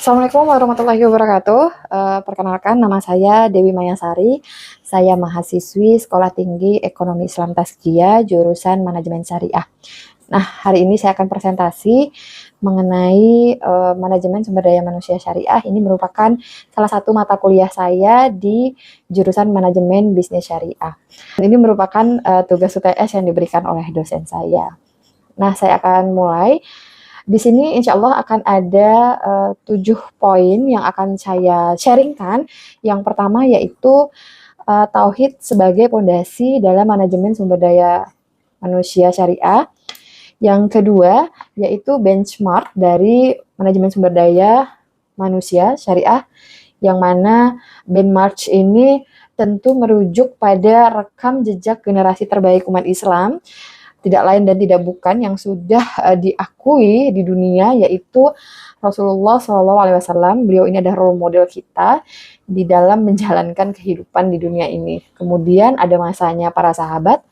Assalamualaikum warahmatullahi wabarakatuh. Perkenalkan, nama saya Dewi Mayasari. Saya mahasiswi Sekolah Tinggi Ekonomi Islam Tazkiyah, jurusan Manajemen Syariah. Nah, hari ini saya akan presentasi mengenai Manajemen Sumber Daya Manusia Syariah. Ini merupakan salah satu mata kuliah saya di jurusan Manajemen Bisnis Syariah. Ini merupakan tugas UTS yang diberikan oleh dosen saya. Nah, saya akan mulai. Di sini insya Allah akan ada 7 poin yang akan saya sharingkan. Yang pertama yaitu Tauhid sebagai pondasi dalam manajemen sumber daya manusia syariah. Yang kedua yaitu benchmark dari manajemen sumber daya manusia syariah, yang mana benchmark ini tentu merujuk pada rekam jejak generasi terbaik umat Islam, tidak lain dan tidak bukan yang sudah diakui di dunia, yaitu Rasulullah SAW. Beliau ini adalah role model kita di dalam menjalankan kehidupan di dunia ini. Kemudian ada masanya para sahabat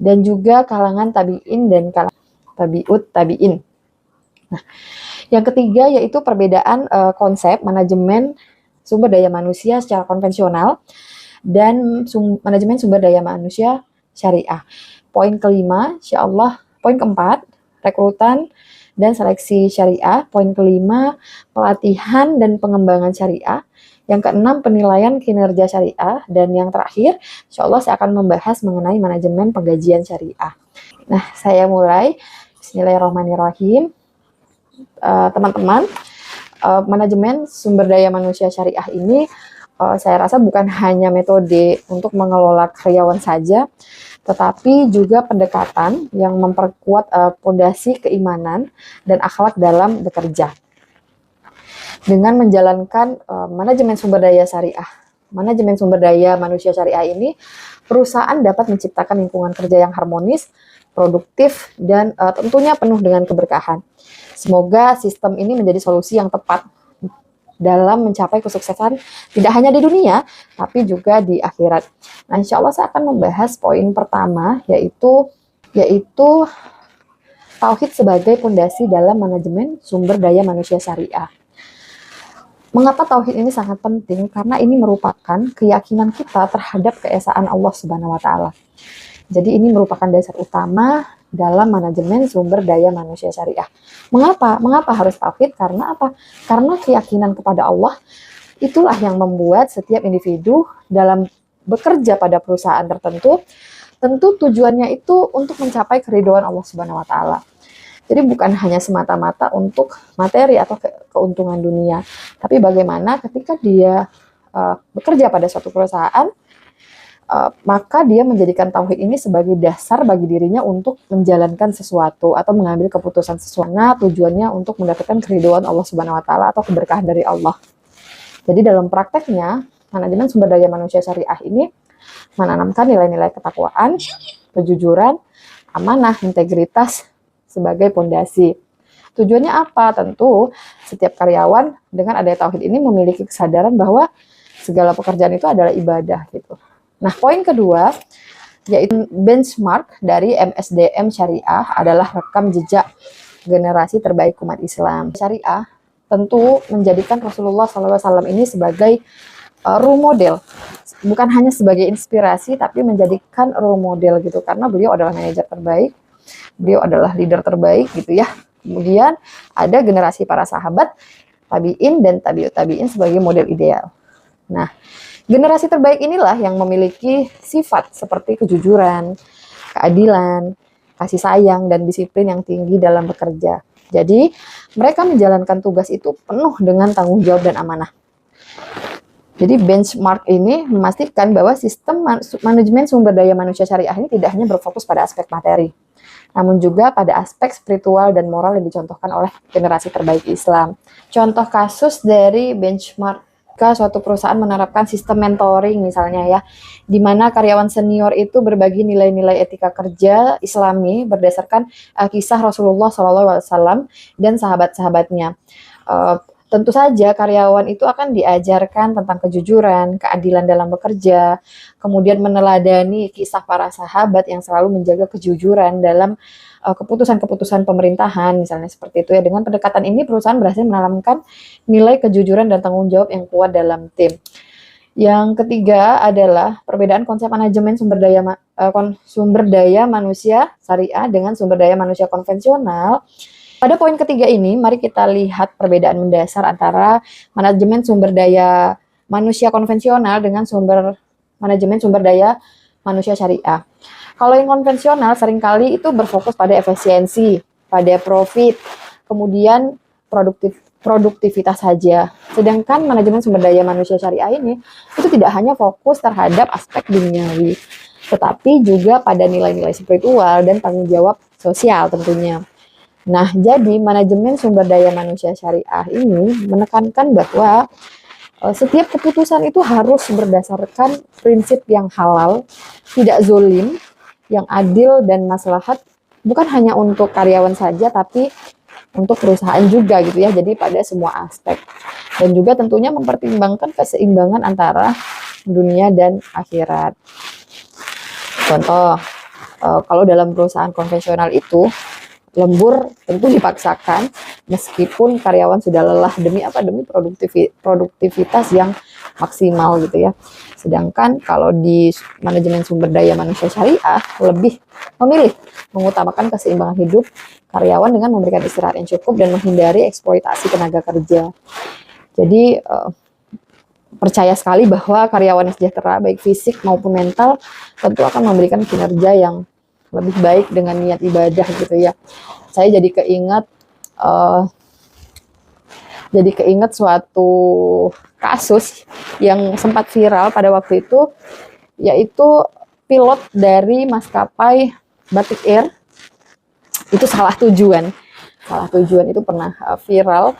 dan juga kalangan tabi'in dan kalangan tabi'ut tabi'in. Nah, yang ketiga yaitu perbedaan konsep manajemen sumber daya manusia secara konvensional dan manajemen sumber daya manusia syariah. Poin kelima, insya Allah. Poin keempat, rekrutan dan seleksi syariah. Poin kelima, pelatihan dan pengembangan syariah. Yang keenam, penilaian kinerja syariah. Dan yang terakhir, insya Allah saya akan membahas mengenai manajemen penggajian syariah. Nah, saya mulai. Bismillahirrahmanirrahim. Teman-teman, manajemen sumber daya manusia syariah ini saya rasa bukan hanya metode untuk mengelola karyawan saja, tetapi juga pendekatan yang memperkuat fondasi keimanan dan akhlak dalam bekerja. Dengan menjalankan manajemen sumber daya syariah, manajemen sumber daya manusia syariah ini, perusahaan dapat menciptakan lingkungan kerja yang harmonis, produktif, dan tentunya penuh dengan keberkahan. Semoga sistem ini menjadi solusi yang tepat dalam mencapai kesuksesan tidak hanya di dunia, tapi juga di akhirat. Nah, insya Allah saya akan membahas poin pertama, yaitu Tauhid sebagai pondasi dalam manajemen sumber daya manusia syariah. Mengapa Tauhid ini sangat penting? Karena ini merupakan keyakinan kita terhadap keesaan Allah Subhanahu wa Ta'ala. Jadi ini merupakan dasar utama dalam manajemen sumber daya manusia syariah. Mengapa? Mengapa harus tauhid? Karena apa? Karena keyakinan kepada Allah itulah yang membuat setiap individu dalam bekerja pada perusahaan tertentu, tentu tujuannya itu untuk mencapai keridhaan Allah Subhanahu wa Ta'ala. Jadi bukan hanya semata-mata untuk materi atau keuntungan dunia, tapi bagaimana ketika dia bekerja pada suatu perusahaan, maka dia menjadikan tauhid ini sebagai dasar bagi dirinya untuk menjalankan sesuatu atau mengambil keputusan sesuatu. Nah, tujuannya untuk mendapatkan keridhaan Allah Subhanahu wa Ta'ala atau keberkahan dari Allah. Jadi dalam prakteknya, manajemen sumber daya manusia syariah ini menanamkan nilai-nilai ketakwaan, kejujuran, amanah, integritas sebagai pondasi. Tujuannya apa? Tentu setiap karyawan dengan adanya tauhid ini memiliki kesadaran bahwa segala pekerjaan itu adalah ibadah gitu. Nah, poin kedua, yaitu benchmark dari MSDM Syariah adalah rekam jejak generasi terbaik umat Islam. Syariah tentu menjadikan Rasulullah SAW ini sebagai role model. Bukan hanya sebagai inspirasi, tapi menjadikan role model gitu. Karena beliau adalah manajer terbaik, beliau adalah leader terbaik gitu ya. Kemudian ada generasi para sahabat, tabi'in dan tabi'ut tabi'in sebagai model ideal. Nah, generasi terbaik inilah yang memiliki sifat seperti kejujuran, keadilan, kasih sayang, dan disiplin yang tinggi dalam bekerja. Jadi, mereka menjalankan tugas itu penuh dengan tanggung jawab dan amanah. Jadi, benchmark ini memastikan bahwa sistem manajemen sumber daya manusia syariah ini tidak hanya berfokus pada aspek materi, namun juga pada aspek spiritual dan moral yang dicontohkan oleh generasi terbaik Islam. Contoh kasus dari benchmark, jika suatu perusahaan menerapkan sistem mentoring misalnya ya, di mana karyawan senior itu berbagi nilai-nilai etika kerja Islami berdasarkan kisah Rasulullah SAW dan sahabat-sahabatnya. Tentu saja karyawan itu akan diajarkan tentang kejujuran, keadilan dalam bekerja, kemudian meneladani kisah para sahabat yang selalu menjaga kejujuran dalam keputusan-keputusan pemerintahan, misalnya seperti itu ya. Dengan pendekatan ini perusahaan berhasil menanamkan nilai kejujuran dan tanggung jawab yang kuat dalam tim. Yang ketiga adalah perbedaan konsep manajemen sumber daya manusia syariah dengan sumber daya manusia konvensional. Pada poin ketiga ini, mari kita lihat perbedaan mendasar antara manajemen sumber daya manusia konvensional dengan manajemen sumber daya manusia syariah. Kalau yang konvensional seringkali itu berfokus pada efisiensi, pada profit, kemudian produktivitas saja. Sedangkan manajemen sumber daya manusia syariah ini itu tidak hanya fokus terhadap aspek duniawi, tetapi juga pada nilai-nilai spiritual dan tanggung jawab sosial tentunya. Nah, jadi manajemen sumber daya manusia syariah ini menekankan bahwa setiap keputusan itu harus berdasarkan prinsip yang halal, tidak zolim, yang adil dan maslahat, bukan hanya untuk karyawan saja, tapi untuk perusahaan juga gitu ya. Jadi pada semua aspek. Dan juga tentunya mempertimbangkan keseimbangan antara dunia dan akhirat. Contoh, kalau dalam perusahaan konvensional itu, lembur tentu dipaksakan meskipun karyawan sudah lelah demi apa? Demi produktivitas yang maksimal gitu ya. Sedangkan kalau di manajemen sumber daya manusia syariah lebih memilih mengutamakan keseimbangan hidup karyawan dengan memberikan istirahat yang cukup dan menghindari eksploitasi tenaga kerja. Jadi percaya sekali bahwa karyawan yang sejahtera baik fisik maupun mental tentu akan memberikan kinerja yang lebih baik dengan niat ibadah gitu ya. Saya jadi keinget suatu kasus yang sempat viral pada waktu itu, yaitu pilot dari maskapai Batik Air itu salah tujuan itu pernah viral.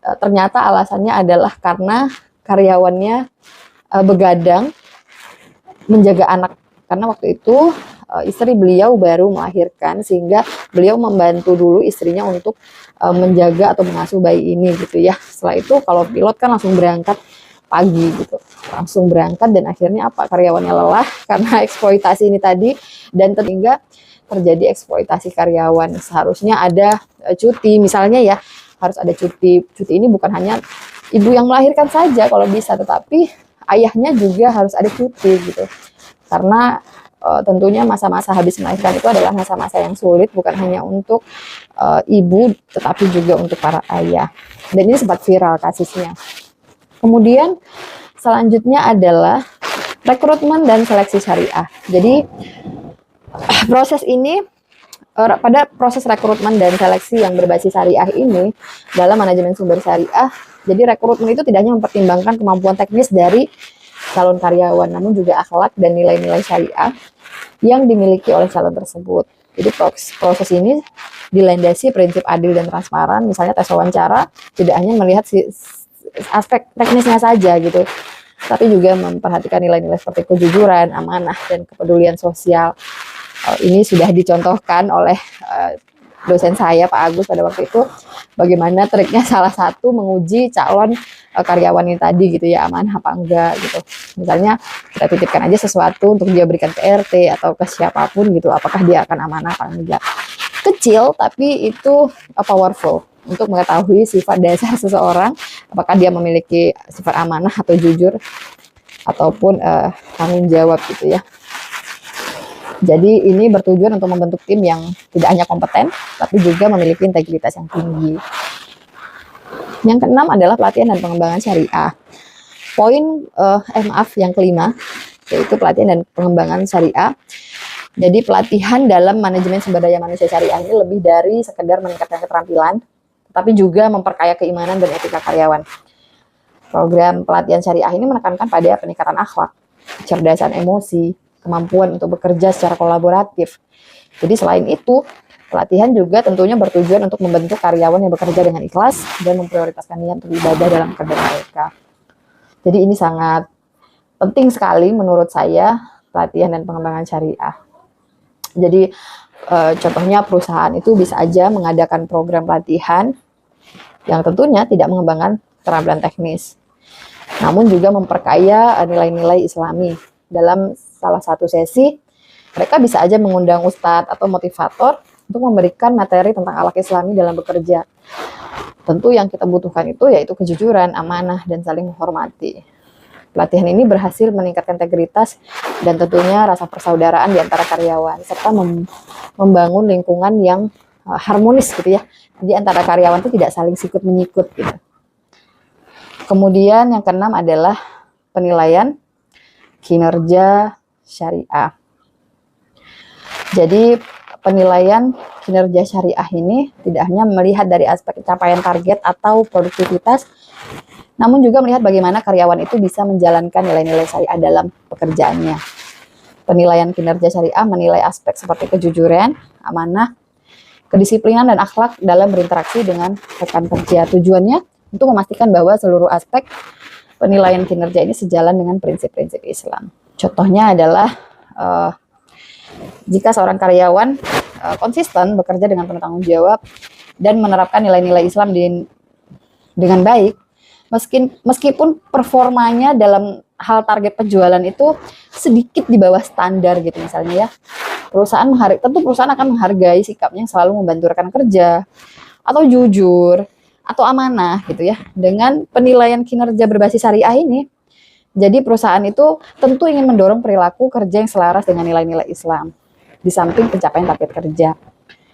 Ternyata alasannya adalah karena karyawannya begadang menjaga anak, karena waktu itu istri beliau baru melahirkan, sehingga beliau membantu dulu istrinya untuk menjaga atau mengasuh bayi ini gitu ya. Setelah itu kalau pilot kan langsung berangkat pagi gitu, langsung berangkat, dan akhirnya apa, karyawannya lelah karena eksploitasi ini tadi, dan sehingga terjadi eksploitasi karyawan. Seharusnya ada cuti misalnya ya, harus ada cuti. Cuti ini bukan hanya ibu yang melahirkan saja kalau bisa, tetapi ayahnya juga harus ada cuti gitu, karena tentunya masa-masa habis melahirkan itu adalah masa-masa yang sulit, bukan hanya untuk ibu, tetapi juga untuk para ayah. Dan ini sempat viral kasusnya. Kemudian selanjutnya adalah rekrutmen dan seleksi syariah. Jadi pada proses rekrutmen dan seleksi yang berbasis syariah ini dalam manajemen sumber syariah, jadi rekrutmen itu tidak hanya mempertimbangkan kemampuan teknis dari calon karyawan, namun juga akhlak dan nilai-nilai syariah yang dimiliki oleh calon tersebut. Jadi proses ini dilandasi prinsip adil dan transparan. Misalnya tes wawancara tidak hanya melihat aspek teknisnya saja gitu, tapi juga memperhatikan nilai-nilai seperti kejujuran, amanah, dan kepedulian sosial. Ini sudah dicontohkan oleh dosen saya Pak Agus pada waktu itu, bagaimana triknya salah satu menguji calon karyawan ini tadi gitu ya, amanah apa enggak gitu. Misalnya kita titipkan aja sesuatu untuk dia berikan ke RT atau ke siapapun gitu, apakah dia akan amanah apa enggak. Kecil tapi itu powerful untuk mengetahui sifat dasar seseorang, apakah dia memiliki sifat amanah atau jujur ataupun tanggung jawab gitu ya. Jadi ini bertujuan untuk membentuk tim yang tidak hanya kompeten, tapi juga memiliki integritas yang tinggi. Yang keenam adalah pelatihan dan pengembangan syariah. Yang kelima, yaitu pelatihan dan pengembangan syariah. Jadi pelatihan dalam manajemen sumber daya manusia syariah ini lebih dari sekedar meningkatkan keterampilan, tapi juga memperkaya keimanan dan etika karyawan. Program pelatihan syariah ini menekankan pada peningkatan akhlak, kecerdasan emosi, kemampuan untuk bekerja secara kolaboratif. Jadi selain itu, pelatihan juga tentunya bertujuan untuk membentuk karyawan yang bekerja dengan ikhlas dan memprioritaskan niat untuk ibadah dalam kerja mereka. Jadi ini sangat penting sekali menurut saya, pelatihan dan pengembangan syariah. Jadi contohnya perusahaan itu bisa aja mengadakan program pelatihan yang tentunya tidak mengembangkan keterampilan teknis, namun juga memperkaya nilai-nilai Islami. Dalam salah satu sesi, mereka bisa aja mengundang ustadz atau motivator untuk memberikan materi tentang akhlak Islami dalam bekerja. Tentu yang kita butuhkan itu yaitu kejujuran, amanah, dan saling menghormati. Pelatihan ini berhasil meningkatkan integritas dan tentunya rasa persaudaraan di antara karyawan, serta membangun lingkungan yang harmonis gitu ya. Jadi antara karyawan itu tidak saling sikut-menyikut gitu. Kemudian yang keenam adalah penilaian kinerja syariah. Jadi penilaian kinerja syariah ini tidak hanya melihat dari aspek capaian target atau produktivitas, namun juga melihat bagaimana karyawan itu bisa menjalankan nilai-nilai syariah dalam pekerjaannya. Penilaian kinerja syariah menilai aspek seperti kejujuran, amanah, kedisiplinan, dan akhlak dalam berinteraksi dengan rekan kerja. Tujuannya untuk memastikan bahwa seluruh aspek penilaian kinerja ini sejalan dengan prinsip-prinsip Islam. Contohnya adalah jika seorang karyawan konsisten bekerja dengan penuh tanggung jawab dan menerapkan nilai-nilai Islam dengan baik, meskipun performanya dalam hal target penjualan itu sedikit di bawah standar gitu misalnya ya, tentu perusahaan akan menghargai sikapnya yang selalu membantu rekan kerja atau jujur atau amanah gitu ya. Dengan penilaian kinerja berbasis syariah ini, jadi perusahaan itu tentu ingin mendorong perilaku kerja yang selaras dengan nilai-nilai Islam di samping pencapaian target kerja.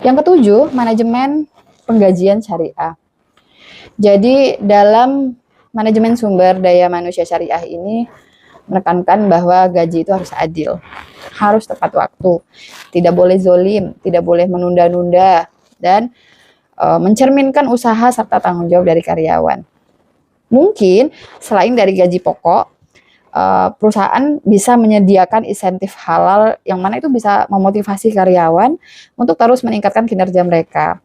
Yang ketujuh, manajemen penggajian syariah. Jadi dalam manajemen sumber daya manusia syariah ini menekankan bahwa gaji itu harus adil, harus tepat waktu, tidak boleh zolim, tidak boleh menunda-nunda, dan mencerminkan usaha serta tanggung jawab dari karyawan. Mungkin selain dari gaji pokok, perusahaan bisa menyediakan insentif halal yang mana itu bisa memotivasi karyawan untuk terus meningkatkan kinerja mereka.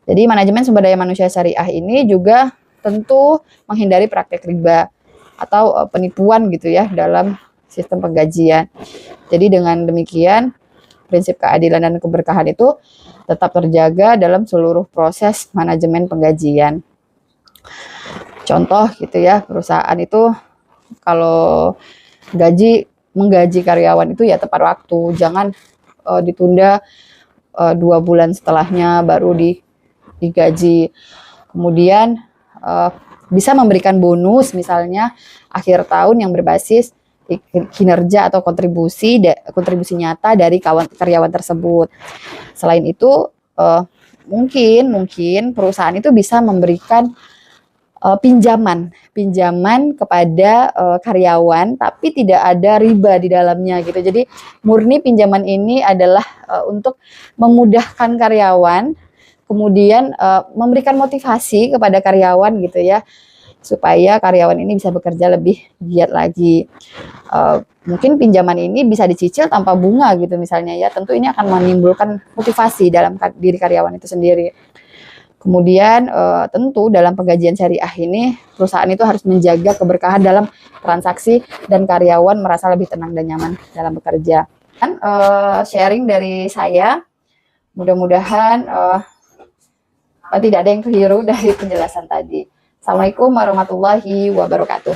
Jadi manajemen sumber daya manusia syariah ini juga tentu menghindari praktek riba atau penipuan gitu ya dalam sistem penggajian. Jadi dengan demikian prinsip keadilan dan keberkahan itu tetap terjaga dalam seluruh proses manajemen penggajian. Contoh gitu ya, perusahaan itu kalau menggaji karyawan itu ya tepat waktu, jangan ditunda 2 bulan setelahnya baru digaji. Kemudian bisa memberikan bonus misalnya akhir tahun yang berbasis kinerja atau kontribusi nyata dari karyawan tersebut. Selain itu mungkin perusahaan itu bisa memberikan pinjaman kepada karyawan, tapi tidak ada riba di dalamnya gitu. Jadi murni pinjaman ini adalah untuk memudahkan karyawan, kemudian memberikan motivasi kepada karyawan gitu ya, supaya karyawan ini bisa bekerja lebih giat lagi. Mungkin pinjaman ini bisa dicicil tanpa bunga gitu misalnya ya, tentu ini akan menimbulkan motivasi dalam diri karyawan itu sendiri. Kemudian tentu dalam penggajian syariah ini perusahaan itu harus menjaga keberkahan dalam transaksi dan karyawan merasa lebih tenang dan nyaman dalam bekerja. Dan sharing dari saya, mudah-mudahan tidak ada yang keliru dari penjelasan tadi. Assalamualaikum warahmatullahi wabarakatuh.